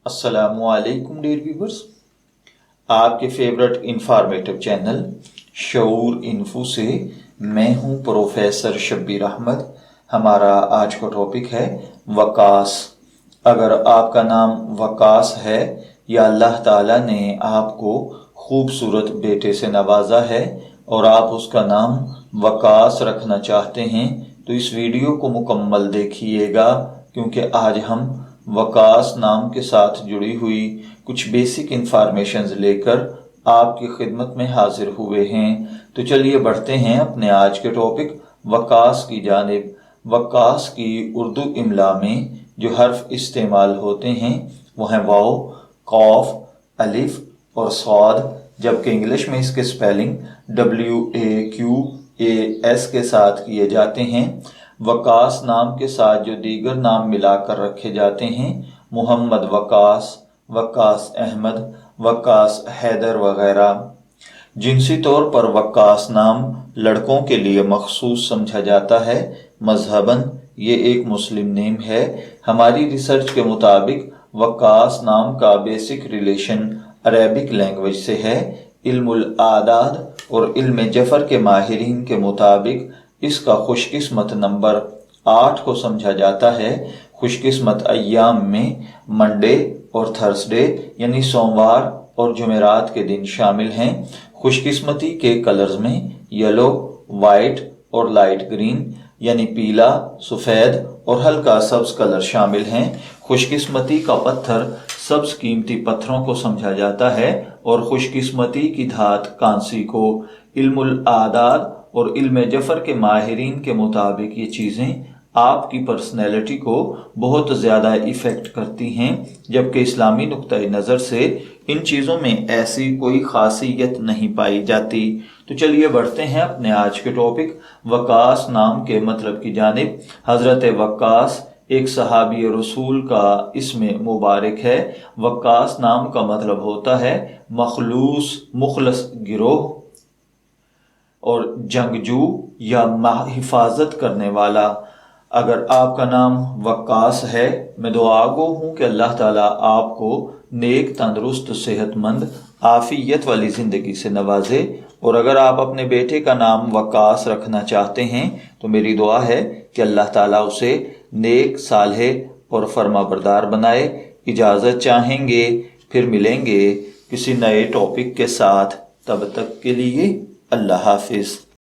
السلام علیکم dear viewers, آپ کے فیورٹ انفارمیٹو چینل شعور انفو سے میں ہوں پروفیسر شبیر احمد۔ ہمارا آج کا ٹاپک ہے وقاص۔ اگر آپ کا نام وقاص ہے یا اللہ تعالیٰ نے آپ کو خوبصورت بیٹے سے نوازا ہے اور آپ اس کا نام وقاص رکھنا چاہتے ہیں تو اس ویڈیو کو مکمل دیکھیے گا، کیونکہ آج ہم وقاص نام کے ساتھ جڑی ہوئی کچھ بیسک انفارمیشنز لے کر آپ کی خدمت میں حاضر ہوئے ہیں۔ تو چلیے بڑھتے ہیں اپنے آج کے ٹاپک وقاص کی جانب۔ وقاص کی اردو املا میں جو حرف استعمال ہوتے ہیں وہ ہیں واو، قاف، الف اور صاد، جبکہ انگلش میں اس کے سپیلنگ WAQAS کے ساتھ کیے جاتے ہیں۔ وقاص نام کے ساتھ جو دیگر نام ملا کر رکھے جاتے ہیں، محمد وقاص، وقاص احمد، وقاص حیدر وغیرہ۔ جنسی طور پر وقاص نام لڑکوں کے لیے مخصوص سمجھا جاتا ہے۔ مذہباً یہ ایک مسلم نیم ہے۔ ہماری ریسرچ کے مطابق وقاص نام کا بیسک ریلیشن عربک لینگویج سے ہے۔ علم الاعداد اور علم جفر کے ماہرین کے مطابق اس کا خوش قسمت نمبر 8 کو سمجھا جاتا ہے۔ خوش قسمت ایام میں منڈے اور تھرسڈے یعنی سوموار اور جمعرات کے دن شامل ہیں۔ خوش قسمتی کے کلرز میں یلو، وائٹ اور لائٹ گرین یعنی پیلا، سفید اور ہلکا سبز کلر شامل ہیں۔ خوش قسمتی کا پتھر سبز قیمتی پتھروں کو سمجھا جاتا ہے اور خوش قسمتی کی دھات کانسی کو۔ علم الاعداد اور علم جفر کے ماہرین کے مطابق یہ چیزیں آپ کی پرسنالٹی کو بہت زیادہ ایفیکٹ کرتی ہیں، جبکہ اسلامی نقطۂ نظر سے ان چیزوں میں ایسی کوئی خاصیت نہیں پائی جاتی۔ تو چلیے بڑھتے ہیں اپنے آج کے ٹاپک وقاص نام کے مطلب کی جانب۔ حضرت وقاص ایک صحابی رسول کا اسم مبارک ہے۔ وقاص نام کا مطلب ہوتا ہے مخلص گروہ اور جنگجو یا حفاظت کرنے والا۔ اگر آپ کا نام وقاص ہے، میں دعا گو ہوں کہ اللہ تعالیٰ آپ کو نیک، تندرست، صحت مند، عافیت والی زندگی سے نوازے۔ اور اگر آپ اپنے بیٹے کا نام وقاص رکھنا چاہتے ہیں تو میری دعا ہے کہ اللہ تعالیٰ اسے نیک، صالح اور فرما بردار بنائے۔ اجازت چاہیں گے، پھر ملیں گے کسی نئے ٹاپک کے ساتھ۔ تب تک کے لیے اللہ حافظ۔